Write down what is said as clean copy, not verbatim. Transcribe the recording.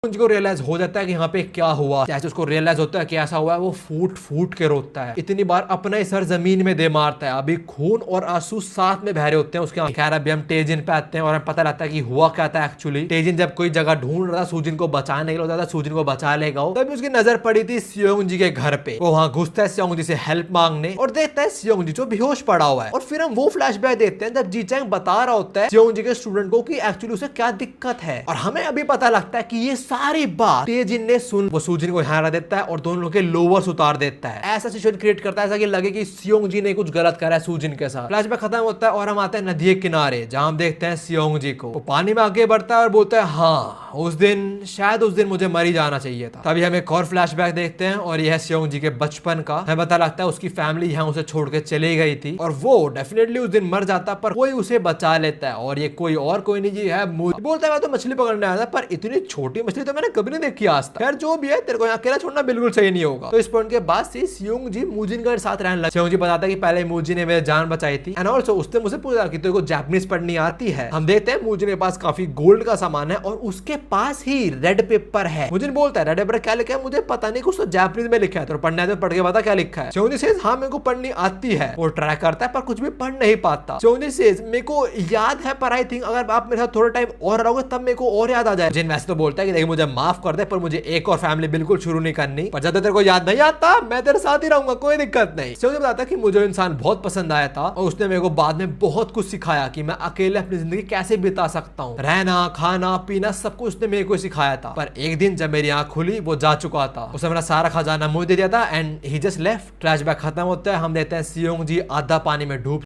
को रियलाइज हो जाता है कि यहाँ पे क्या हुआ। जैसे उसको रियलाइज होता है कि ऐसा हुआ है, वो फूट फूट के रोता है। इतनी बार अपना ही सर जमीन में दे मारता है। अभी खून और आंसू साथ में बह रहे होते हैं उसके। खैर अभी हम तेजिन पे आते हैं और हमें पता लगता है कि हुआ क्या था एक्चुअली। तेजिन जब कोई जगह ढूंढ रहा था सूजिन को बचाने के लिए, सूजिन को बचा लेगा, तभी उसकी नजर पड़ी थी सियोंग जी के घर पे। वो वहाँ घुसता है सियोंग जी से हेल्प मांगने और देखता है सियोंग जी जो बेहोश पड़ा हुआ है। और फिर हम वो फ्लैशबैक देखते हैं जब जीचैंग बता रहा होता है सियोंग जी के स्टूडेंट को कि एक्चुअली उसे क्या दिक्कत है। और हमें अभी पता लगता है कि ये सारी बात तेजिन ने सुन, वो सूजिन को यहाँ रख देता है और दोनों के लोवर्स उतार देता है। ऐसा सिचुएशन क्रिएट करता है ऐसा कि लगे कि सियोंग जी ने कुछ गलत करा है सूजिन के साथ। फ्लैशबैक खत्म होता है और हम आते हैं नदी के किनारे, जहां हम देखते हैं सियोंग जी को। वो पानी में आगे बढ़ता है और बोलता है हाँ उस दिन मुझे मर ही जाना चाहिए था। तभी हम एक और फ्लैशबैक देखते हैं और यह है सियोंग जी के बचपन का। हमें पता लगता है उसकी फैमिली यहाँ उसे छोड़ के चली गई थी और वो डेफिनेटली उस दिन मर जाता, पर कोई उसे बचा लेता है। और ये कोई नहीं जी है मूज। बोलता है मैं तो मछली पकड़ने आया था, पर इतनी छोटी मछली तो मैंने कभी नहीं देखी आज तक। खैर जो भी है, तेरे को यहाँ अकेला छोड़ना बिल्कुल सही नहीं होगा। तो इस पॉइंट के बाद से सियोंग जी मूजिन के साथ रहने लगे। सियोंग जी बताता है कि पहले मूजिन ने मेरी जान बचाई थी एंड ऑल्सो उसने मुझे पूछा कि तेरे को जापानीज पढ़नी आती है। हम देखते हैं मूजिन के पास काफी गोल्ड का सामान है और उसके पास ही रेड पेपर है। मूजिन बोलता है रेड पेपर क्या लिखा है मुझे पता नहीं, कुछ तो जापानीज में लिखा है, तो पढ़ना है तो पढ़ के बता क्या लिखा है। सियोंग जी सेज हाँ मेरे को पढ़नी आती है। वो ट्राई करता है पर कुछ भी पढ़ नहीं पाता। सियोंग जी सेज मेरे को याद है पर आई थिंक अगर आप मेरे साथ थोड़ा टाइम और रहोगे तब मेरे को और याद आ जाए। जिन वैसे तो बोलता है कि देखिए मुझे माफ कर दे पर मुझे एक और फैमिली बिल्कुल शुरू नहीं करनी, पर जब तेरे को याद नहीं आता मैं तेरे साथ ही रहूंगा, कोई दिक्कत नहीं। सियोंग जी बताता कि मुझे इंसान बहुत पसंद आया था और उसने मेरे को बाद में बहुत कुछ सिखाया कि मैं अकेले अपनी जिंदगी कैसे बिता सकता हूँ। रहना खाना पीना सब कुछ उसने मेरे को सिखाया था। पर एक दिन जब मेरी आंख खुली वो जा चुका था, उसने मेरा सारा खजाना मुझे दे दिया था and he just left. Flashback खत्म होता है, हम देखते हैं सियोंग जी आधा पानी में डूब